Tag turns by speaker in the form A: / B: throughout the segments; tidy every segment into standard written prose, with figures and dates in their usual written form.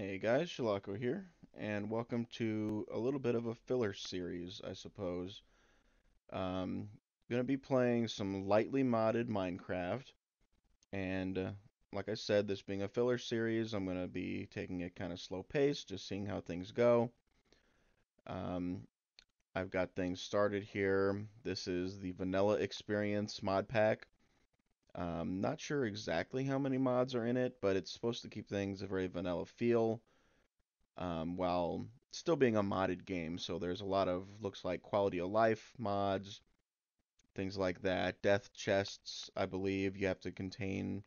A: Hey guys, Shalako here, and welcome to a little bit of a filler series, I suppose. Um, gonna be playing some lightly modded Minecraft, and like I said, this being a filler series, I'm gonna be taking it kind of slow pace, just seeing how things go. Um, I've got things started here. This is the Vanilla Experience Modpack. Not sure exactly how many mods are in it, but it's supposed to keep things a very vanilla feel. While still being a modded game. So there's a lot of, looks like, quality of life mods, things like that. Death chests, I believe you have to contain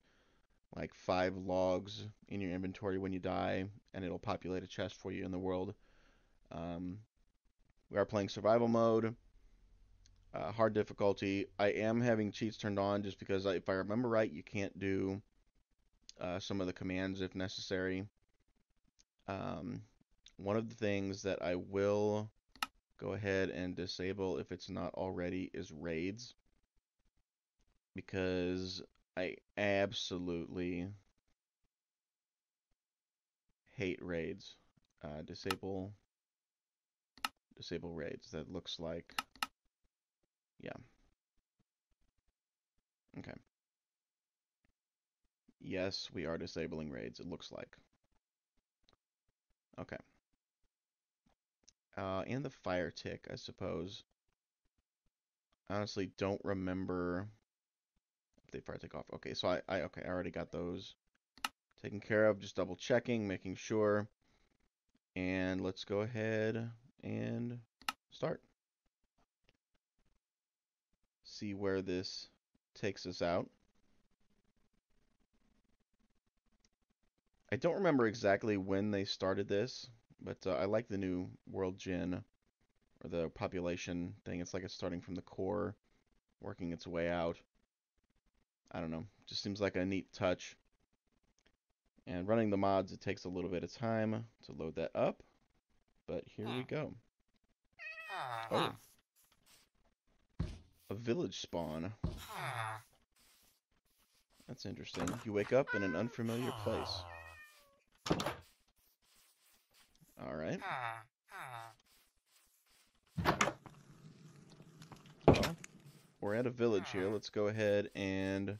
A: like 5 logs in your inventory when you die, and it'll populate a chest for you in the world. Um, we are playing survival mode, hard difficulty. I am having cheats turned on just because, if I remember right, you can't do some of the commands if necessary. Um, one of the things that I will go ahead and disable if it's not already is raids, because I absolutely hate raids. Disable raids. That looks like, yeah. Okay. Yes, we are disabling raids, it looks like. Okay. And the fire tick, I suppose. Honestly, don't remember if they fire tick off. Okay, so I already got those taken care of. Just double checking, making sure. And let's go ahead and start. See where this takes us out. I don't remember exactly when they started this, but I like the new world gen, or the population thing. It's like it's starting from the core, working its way out. I don't know. Just seems like a neat touch. And running the mods, it takes a little bit of time to load that up, but here we go. Oh, a village spawn. That's interesting. You wake up in an unfamiliar place. All right. Well, we're at a village here. Let's go ahead and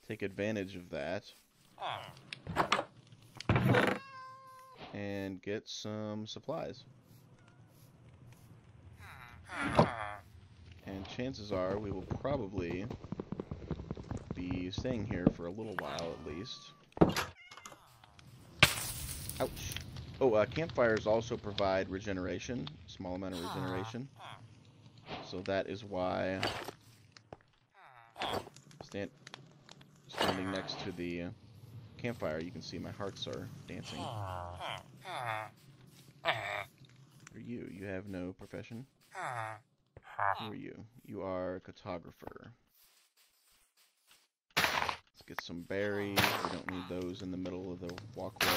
A: take advantage of that and get some supplies. And chances are we will probably be staying here for a little while at least. Ouch. Oh, campfires also provide regeneration, a small amount of regeneration. So that is why standing next to the campfire, you can see my hearts are dancing. Who are you? You have no profession? Who are you? You are a cartographer. Let's get some berries. We don't need those in the middle of the walkway.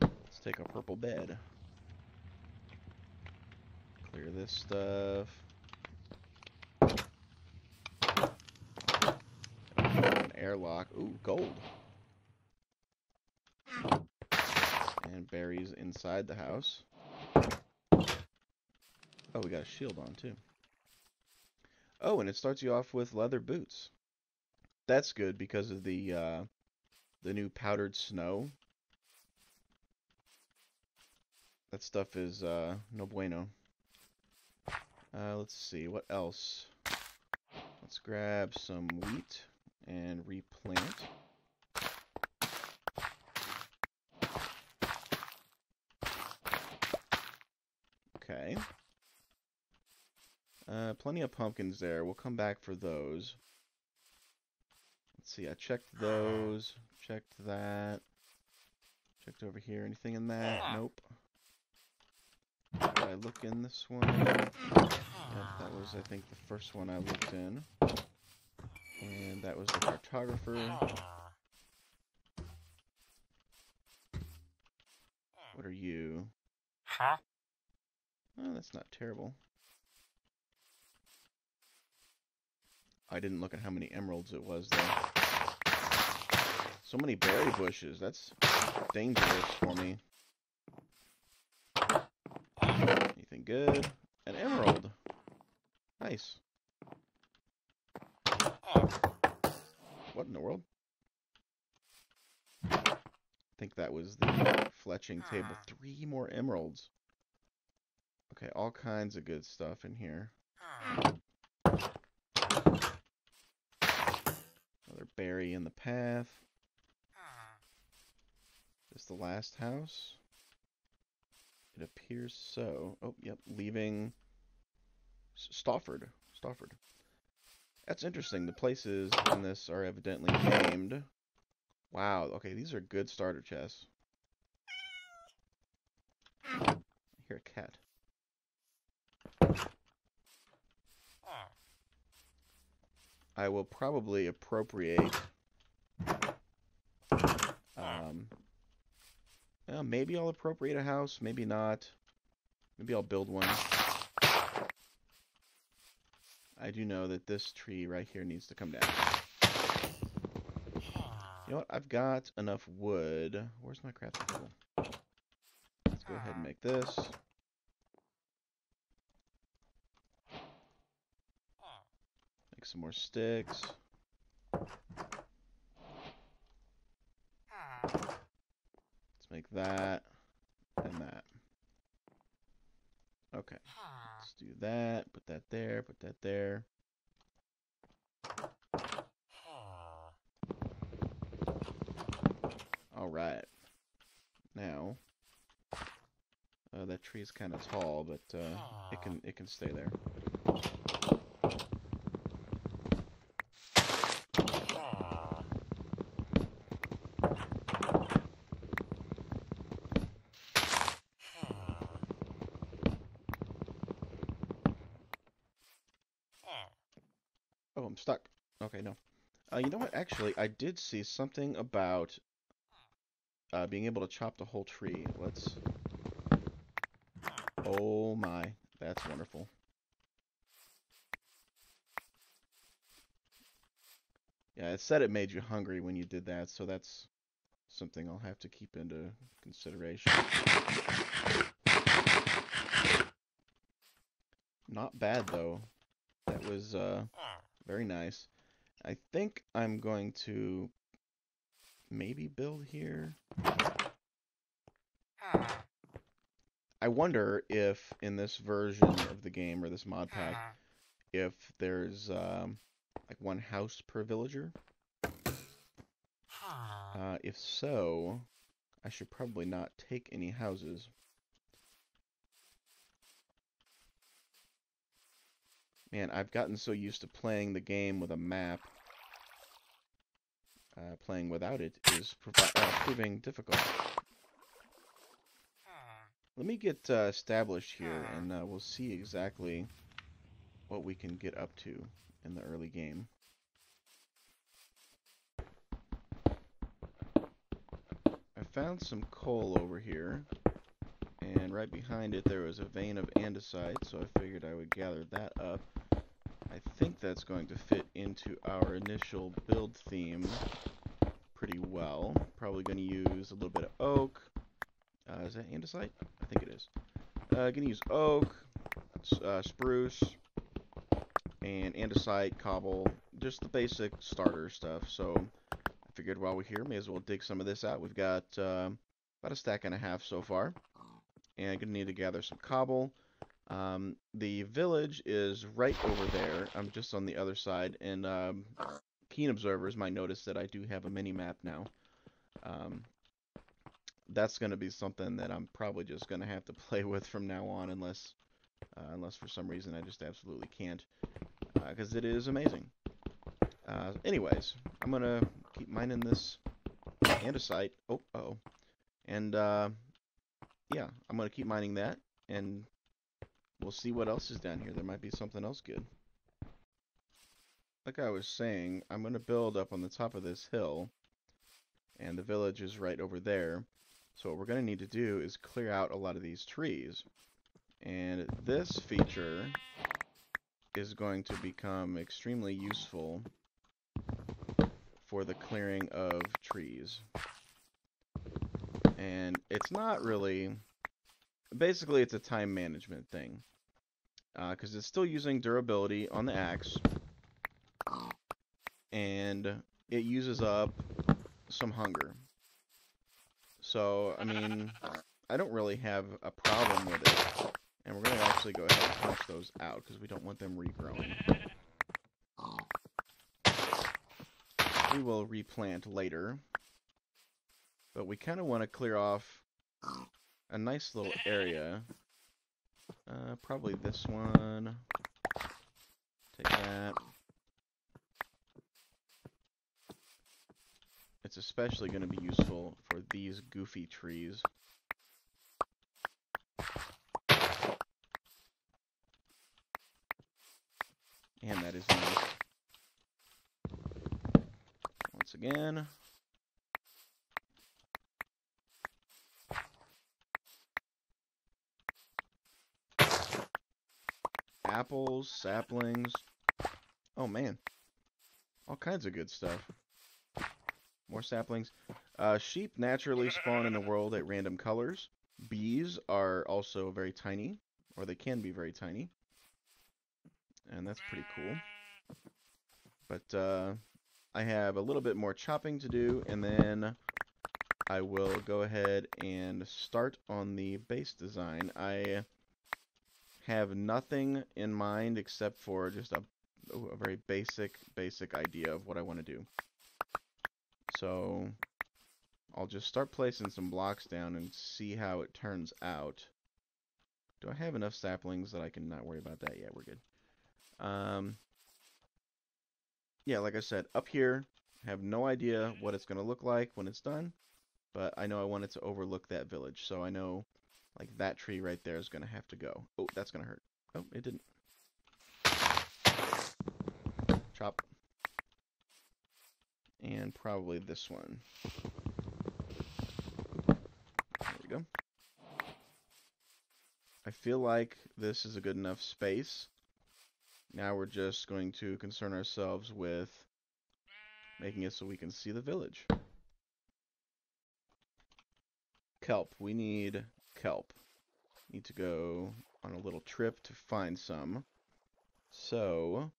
A: Let's take a purple bed. Clear this stuff. An airlock. Ooh, gold. And berries inside the house. Oh, we got a shield on too. Oh, and it starts you off with leather boots. That's good because of the new powdered snow. That stuff is no bueno. Let's see, what else? Let's grab some wheat and replant. Okay. Plenty of pumpkins there. We'll come back for those. Let's see, I checked those. Checked that. Checked over here. Anything in that? Nope. Did I look in this one? Yep, that was, I think, the first one I looked in. And that was the cartographer. What are you? Oh, that's not terrible. I didn't look at how many emeralds it was, though. So many berry bushes. That's dangerous for me. Anything good? An emerald. Nice. What in the world? I think that was the fletching table. 3 more emeralds. Okay, all kinds of good stuff in here. Another berry in the path. Is this the last house? It appears so. Oh, yep, leaving Stafford. Stafford. That's interesting. The places in this are evidently named. Wow, okay, these are good starter chests. I hear a cat. I will probably appropriate maybe I'll appropriate a house, maybe not. Maybe I'll build one. I do know that this tree right here needs to come down. You know what? I've got enough wood. Where's my crafting table? Let's go ahead and make this. Make some more sticks. Let's make that and that. Okay. Let's do that. Put that there. Put that there. All right. Now, that tree is kind of tall, but it can stay there. Oh, I'm stuck. Okay, no. You know what? Actually, I did see something about being able to chop the whole tree. Let's... Oh my, that's wonderful. Yeah, it said it made you hungry when you did that, so that's something I'll have to keep into consideration. Not bad, though. That was very nice. I think I'm going to maybe build here. I wonder if in this version of the game, or this mod pack, if there's like one house per villager. If so, I should probably not take any houses. Man, I've gotten so used to playing the game with a map. Playing without it is proving difficult. Let me get established here, and we'll see exactly what we can get up to in the early game. I found some coal over here, and right behind it there was a vein of andesite, so I figured I would gather that up. I think that's going to fit into our initial build theme pretty well. Probably going to use a little bit of oak. Is that andesite? I think it is. Going to use oak, spruce, and andesite, cobble, just the basic starter stuff. So I figured while we're here, may as well dig some of this out. We've got about a stack and a half so far, and I'm going to need to gather some cobble. The village is right over there. I'm just on the other side, and keen observers might notice that I do have a mini-map now. That's going to be something that I'm probably just going to have to play with from now on, unless for some reason I just absolutely can't, because it is amazing. Anyways, I'm going to keep mining this andesite. Oh, uh-oh. And, yeah, I'm going to keep mining that, and we'll see what else is down here. There might be something else good. Like I was saying, I'm going to build up on the top of this hill, and the village is right over there. So what we're going to need to do is clear out a lot of these trees. And this feature is going to become extremely useful for the clearing of trees. And it's not really... Basically, it's a time management thing. Because it's still using durability on the axe. And it uses up some hunger. So, I mean, I don't really have a problem with it. And we're going to actually go ahead and punch those out because we don't want them regrowing. We will replant later. But we kind of want to clear off a nice little area. Probably this one. Take that. It's especially going to be useful for these goofy trees. And that is nice. Once again. Apples, saplings. Oh man. All kinds of good stuff. More saplings. Sheep naturally spawn in the world at random colors. Bees are also very tiny, or they can be very tiny. And that's pretty cool. But I have a little bit more chopping to do, and then I will go ahead and start on the base design. I have nothing in mind except for just a very basic idea of what I want to do. So I'll just start placing some blocks down and see how it turns out. Do I have enough saplings that I can not worry about that? Yeah, we're good. Yeah, like I said, up here, I have no idea what it's going to look like when it's done, but I know I want it to overlook that village, so I know, like, that tree right there is going to have to go. Oh, that's going to hurt. Oh, it didn't. Chop. And probably this one. There we go. I feel like this is a good enough space. Now we're just going to concern ourselves with making it so we can see the village. Kelp. We need kelp. Need to go on a little trip to find some. So,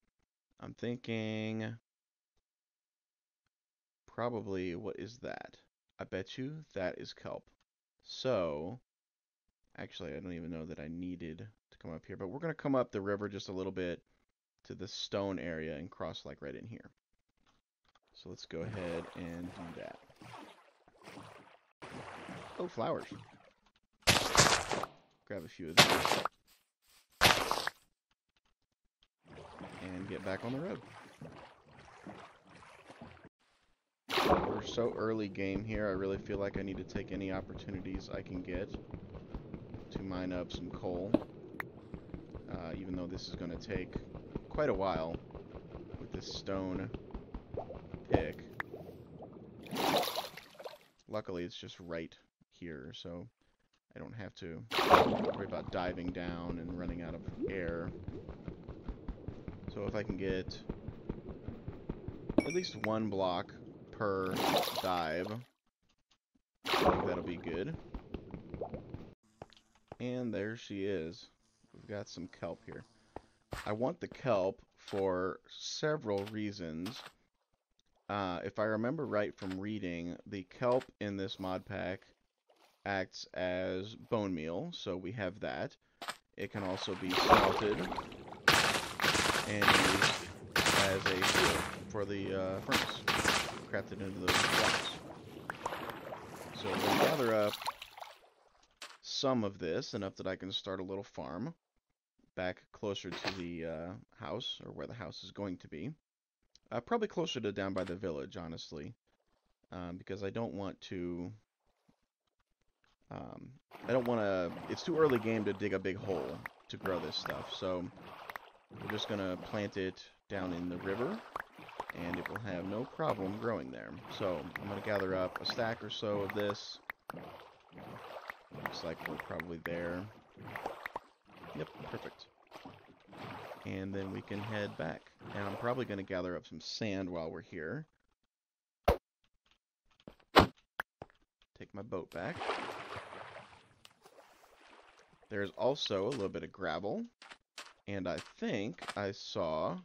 A: I'm thinking probably, what is that? I bet you that is kelp. So, actually, I don't even know that I needed to come up here, but we're going to come up the river just a little bit to the stone area and cross like right in here. So let's go ahead and do that. Oh, flowers. Grab a few of these. And get back on the road. We're so early game here, I really feel like I need to take any opportunities I can get to mine up some coal. Even though this is going to take quite a while with this stone pick. Luckily, it's just right here, so I don't have to worry about diving down and running out of air. So if I can get at least one block per dive, I think that'll be good. And there she is. We've got some kelp here. I want the kelp for several reasons. If I remember right from reading, the kelp in this mod pack acts as bone meal, so we have that. It can also be smelted and used as a fuel for the furnace, crafted into those blocks. So we're going to gather up some of this, enough that I can start a little farm back closer to the house, or where the house is going to be. Probably closer to down by the village, honestly, because I don't want to... It's too early game to dig a big hole to grow this stuff, so we're just going to plant it down in the river, and it will have no problem growing there. So I'm going to gather up a stack or so of this. Looks like we're probably there. Yep, perfect. And then we can head back. And I'm probably going to gather up some sand while we're here. Take my boat back. There's also a little bit of gravel. And I think I saw...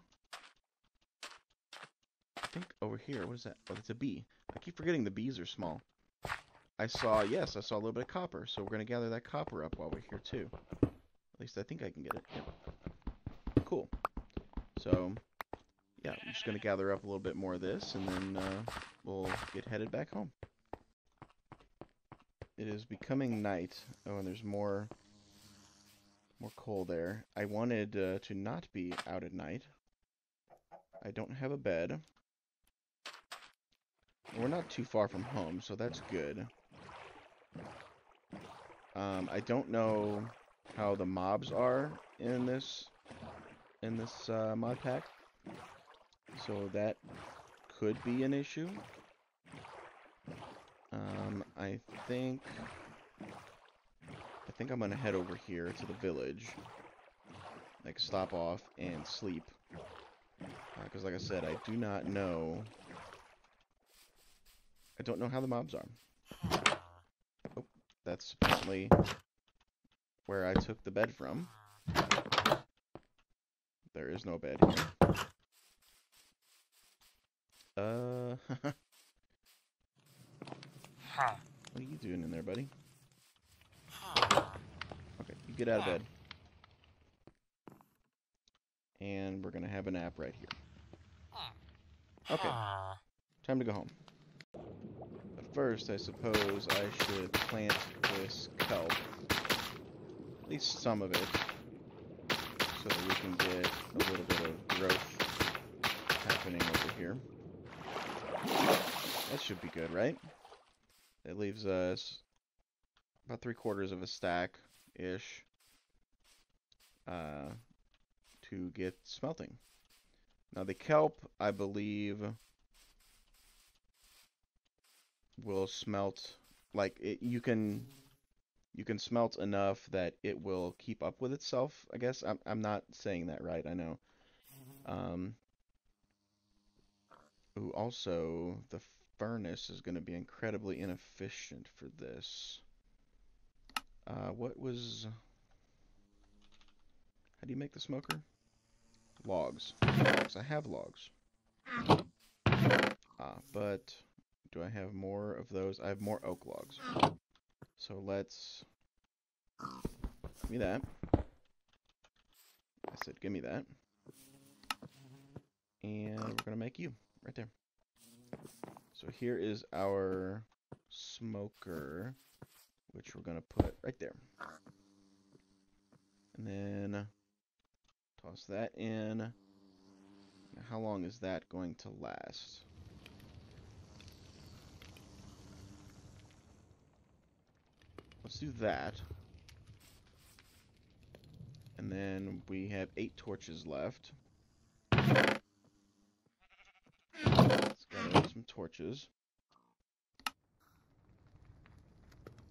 A: I think over here, what is that? Oh, that's a bee. I keep forgetting the bees are small. Yes, I saw a little bit of copper. So we're going to gather that copper up while we're here too. At least I think I can get it. Yep. Cool. So, yeah, I'm just going to gather up a little bit more of this, and then we'll get headed back home. It is becoming night. Oh, and there's more coal there. I wanted to not be out at night. I don't have a bed. We're not too far from home, so that's good. I don't know how the mobs are in this mod pack, so that could be an issue. I think I'm gonna head over here to the village, like stop off and sleep, because like I said, I don't know how the mobs are. Oh, that's apparently where I took the bed from. There is no bed here. What are you doing in there, buddy? Okay, you get out of bed. And we're gonna have a nap right here. Okay, time to go home. But first, I suppose I should plant this kelp. At least some of it. So that we can get a little bit of growth happening over here. That should be good, right? It leaves us about 3/4 of a stack-ish to get smelting. Now the kelp, I believe, will smelt, like, you can smelt enough that it will keep up with itself, I guess. I'm not saying that right, I know. Ooh, also, the furnace is going to be incredibly inefficient for this. How do you make the smoker? Logs. Because I have logs. But do I have more of those? I have more oak logs. So let's... Give me that. I said give me that. And we're going to make you. Right there. So here is our smoker, which we're going to put right there. And then toss that in. Now, how long is that going to last? Let's do that. And then we have 8 torches left. Let's gather some torches.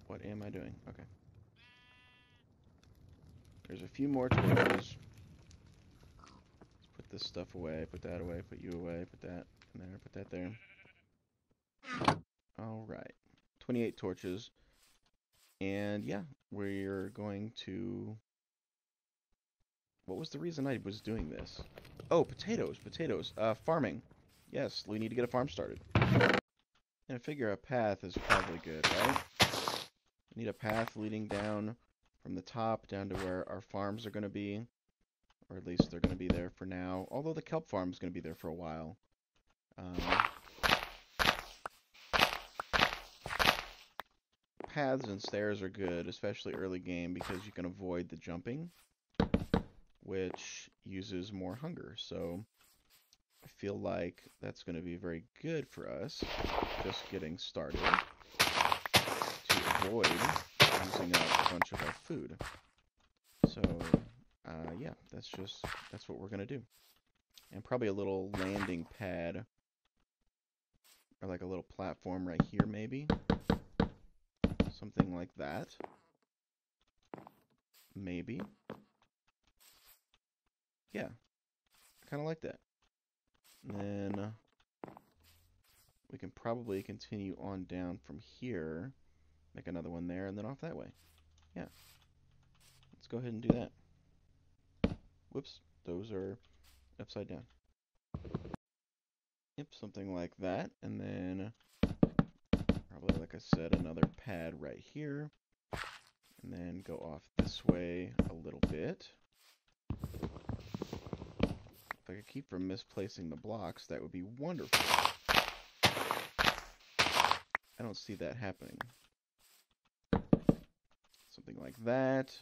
A: What am I doing? Okay. There's a few more torches. Let's put this stuff away, put that away, put you away, put that in there, put that there. Alright. 28 torches. And yeah, we're going to... What was the reason I was doing this? Oh, potatoes. Farming. Yes, we need to get a farm started. And I figure a path is probably good, right? We need a path leading down from the top down to where our farms are going to be. Or at least they're going to be there for now. Although the kelp farm is going to be there for a while. Paths and stairs are good, especially early game, because you can avoid the jumping, which uses more hunger. So I feel like that's going to be very good for us, just getting started, to avoid using up a bunch of our food. So, yeah, that's what we're going to do. And probably a little landing pad, or like a little platform right here, maybe. Something like that. Maybe. Yeah, I kind of like that. And then we can probably continue on down from here. Make another one there, and then off that way. Yeah. Let's go ahead and do that. Whoops. Those are upside down. Yep, something like that. And then, probably, like I said, another pad right here. And then go off this way a little bit. If I could keep from misplacing the blocks, that would be wonderful. I don't see that happening. Something like that.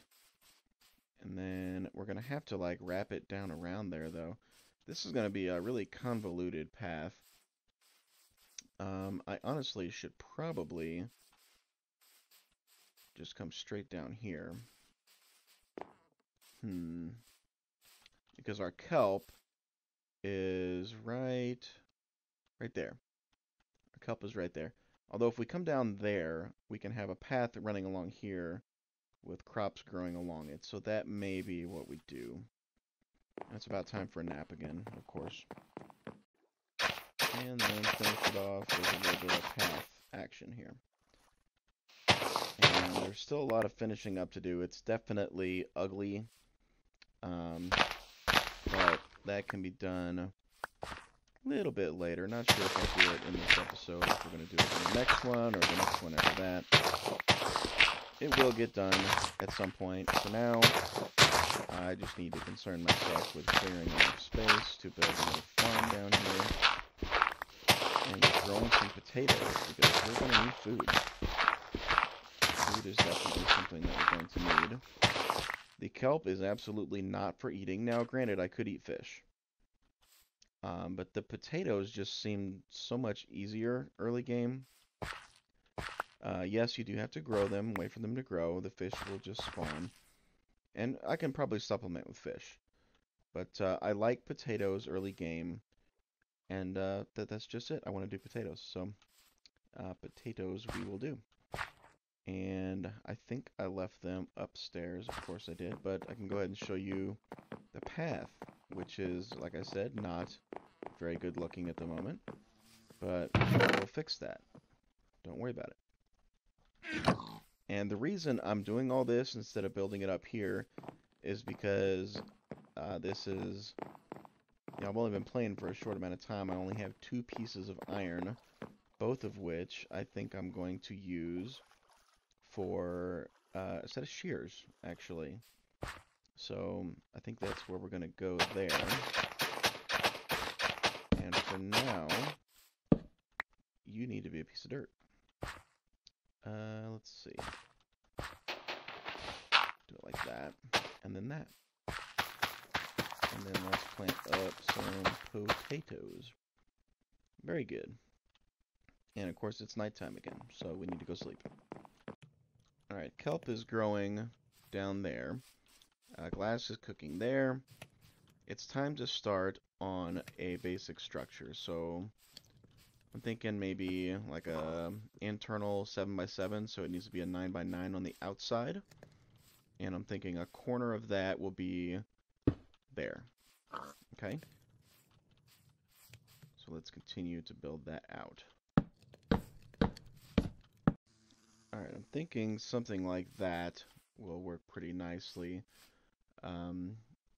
A: And then we're going to have to like wrap it down around there though. This is going to be a really convoluted path. I honestly should probably just come straight down here. Because our kelp is right there. Our kelp is right there. Although if we come down there, we can have a path running along here with crops growing along it. So that may be what we do. And it's about time for a nap again, of course. And then finish it off with a little bit of path action here. And there's still a lot of finishing up to do. It's definitely ugly. But that can be done a little bit later. Not sure if I'll do it in this episode, if we're going to do it in the next one or the next one after that. It will get done at some point. So now I just need to concern myself with clearing enough space to build a little farm down here. And growing some potatoes, because we're going to need food. Food is definitely something that we're going to need. The kelp is absolutely not for eating. Now, granted, I could eat fish. But the potatoes just seem so much easier early game. Yes, you do have to grow them, wait for them to grow. The fish will just spawn. And I can probably supplement with fish. But I like potatoes early game. And that's just it. I want to do potatoes. So, potatoes we will do. And I think I left them upstairs. Of course I did. But I can go ahead and show you the path, which is, like I said, not very good looking at the moment. But we'll fix that. Don't worry about it. And the reason I'm doing all this instead of building it up here is because this is... You know, I've only been playing for a short amount of time. I only have 2 pieces of iron, both of which I think I'm going to use for a set of shears, actually. So I think that's where we're going to go there. And for now, you need to be a piece of dirt. Let's see. Do it like that, and then that. And then let's plant up some potatoes. Very good. And of course it's nighttime again, so we need to go sleep. Alright, kelp is growing down there. Glass is cooking there. It's time to start on a basic structure. So I'm thinking maybe like a internal 7x7, so it needs to be a 9x9 on the outside. And I'm thinking a corner of that will be there. Okay? So let's continue to build that out. Alright, I'm thinking something like that will work pretty nicely.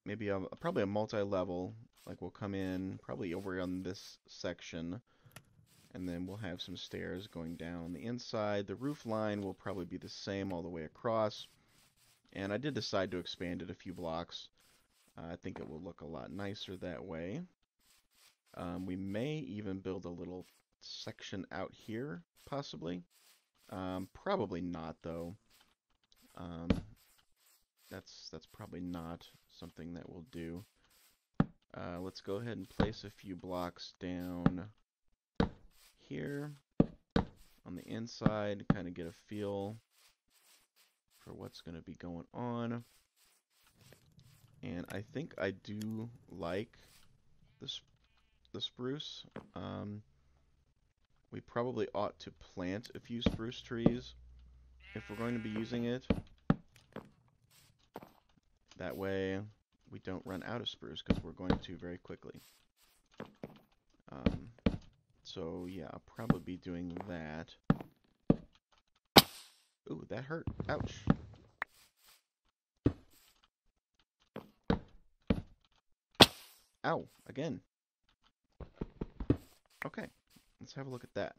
A: Maybe probably a multi-level, like we'll come in probably over on this section, and then we'll have some stairs going down on the inside. The roof line will probably be the same all the way across, and I did decide to expand it a few blocks. I think it will look a lot nicer that way. We may even build a little section out here, possibly. Probably not, though. That's probably not something that we'll do. Let's go ahead and place a few blocks down here on the inside, kind of get a feel for what's going to be going on. And I think I do like the spruce. We probably ought to plant a few spruce trees if we're going to be using it. That way we don't run out of spruce, because we're going to very quickly. So yeah, I'll probably be doing that. Ooh, that hurt. Ouch. Ow, again. Okay, let's have a look at that.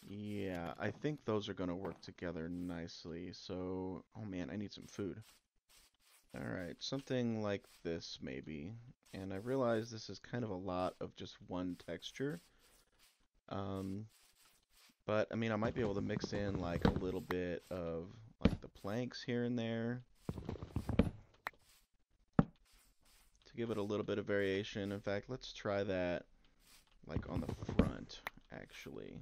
A: Yeah, I think those are going to work together nicely. So, oh man, I need some food. Alright, something like this maybe. And I realize this is kind of a lot of just one texture. Um, but, I mean, I might be able to mix in like a little bit of like the planks here and there to give it a little bit of variation. In fact, let's try that like on the front, actually,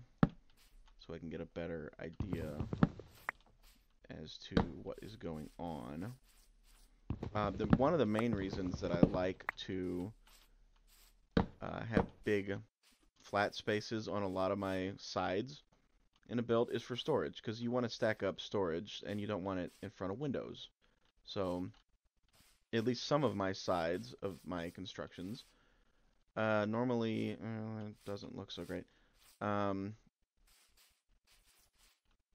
A: so I can get a better idea as to what is going on. One of the main reasons that I like to have big flat spaces on a lot of my sides in a build is for storage, because you want to stack up storage and you don't want it in front of windows. So at least some of my sides of my constructions normally it doesn't look so great.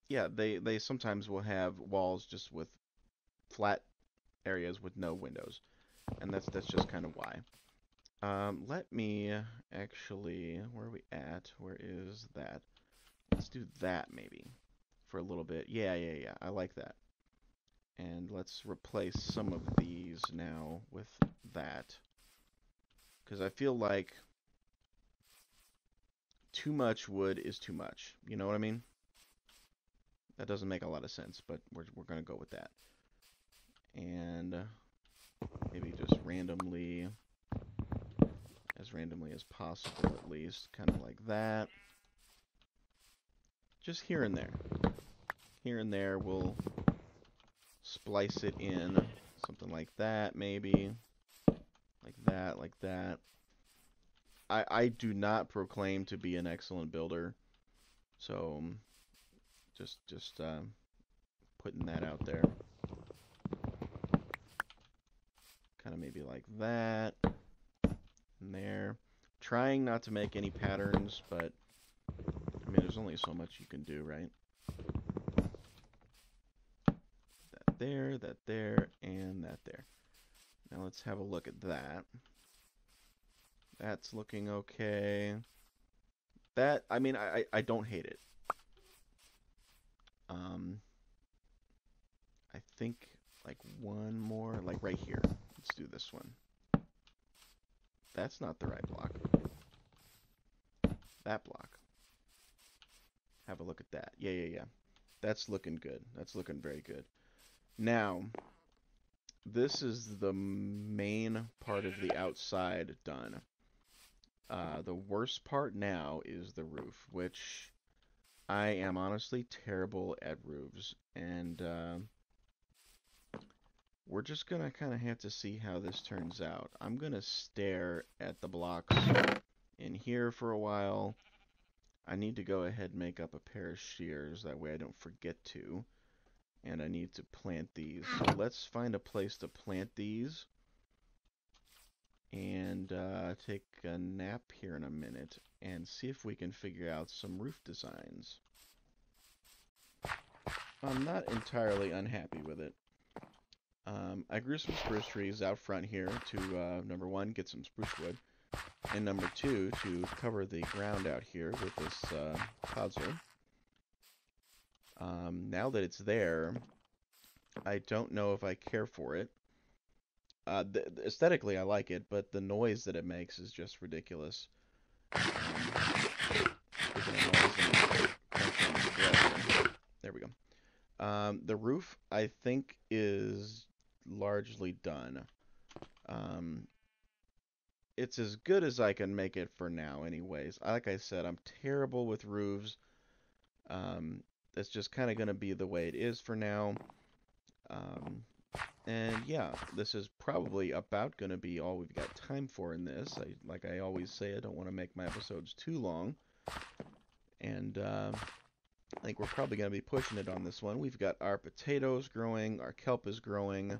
A: Yeah, they sometimes will have walls just with flat areas with no windows, and that's just kind of why. Let me actually, where are we at? Where is that? Let's do that maybe for a little bit. Yeah. I like that. And let's replace some of these now with that. Because I feel like too much wood is too much. You know what I mean? That doesn't make a lot of sense, but we're going to go with that. And maybe just randomly as possible at least. Kind of like that. Just here and there. Here and there we'll splice it in. Something like that maybe. Like that, like that. I do not proclaim to be an excellent builder. So just putting that out there. Kind of maybe like that. And there. Trying not to make any patterns, but I mean there's only so much you can do, right? That there, and that there. Now let's have a look at that. That's looking okay. That, I mean, I don't hate it. I think like one more, like right here. Let's do this one. That's not the right block. That block. Have a look at that. Yeah. That's looking good. That's looking very good. Now, this is the main part of the outside done. The worst part now is the roof, which I am honestly terrible at roofs, and we're just gonna kind of have to see how this turns out. I'm gonna stare at the blocks in here for a while. I need to go ahead and make up a pair of shears, that way I don't forget to. And I need to plant these. So let's find a place to plant these. And take a nap here in a minute and see if we can figure out some roof designs. I'm not entirely unhappy with it. I grew some spruce trees out front here to, number one, get some spruce wood, and number two, to cover the ground out here with this podzol. Now that it's there, I don't know if I care for it. Aesthetically, I like it, but the noise that it makes is just ridiculous. There we go. The roof, I think, is largely done. It's as good as I can make it for now, anyways. Like I said, I'm terrible with roofs. That's just kind of going to be the way it is for now. And yeah, this is probably about going to be all we've got time for in this. Like I always say, I don't want to make my episodes too long. And I think we're probably going to be pushing it on this one. We've got our potatoes growing, our kelp is growing.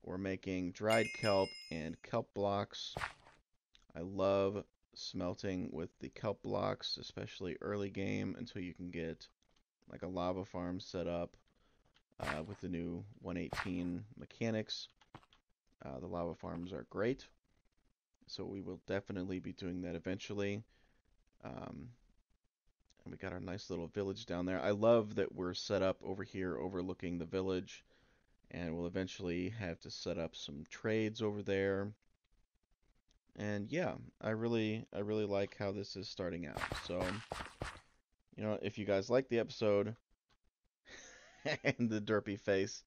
A: We're making dried kelp and kelp blocks. I love smelting with the kelp blocks, especially early game, until you can get like a lava farm set up with the new 118 mechanics. The lava farms are great, so we will definitely be doing that eventually. Um, and we got our nice little village down there. I love that we're set up over here overlooking the village, and we'll eventually have to set up some trades over there. And yeah, I really like how this is starting out. So, if you guys like the episode and the derpy face,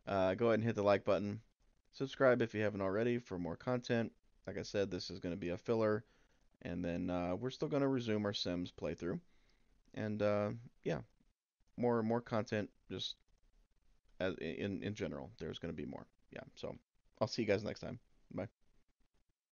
A: go ahead and hit the like button. Subscribe if you haven't already for more content. Like I said, this is going to be a filler, and then we're still going to resume our Sims playthrough. And yeah, more content just in general. There's going to be more. Yeah, so I'll see you guys next time. Bye.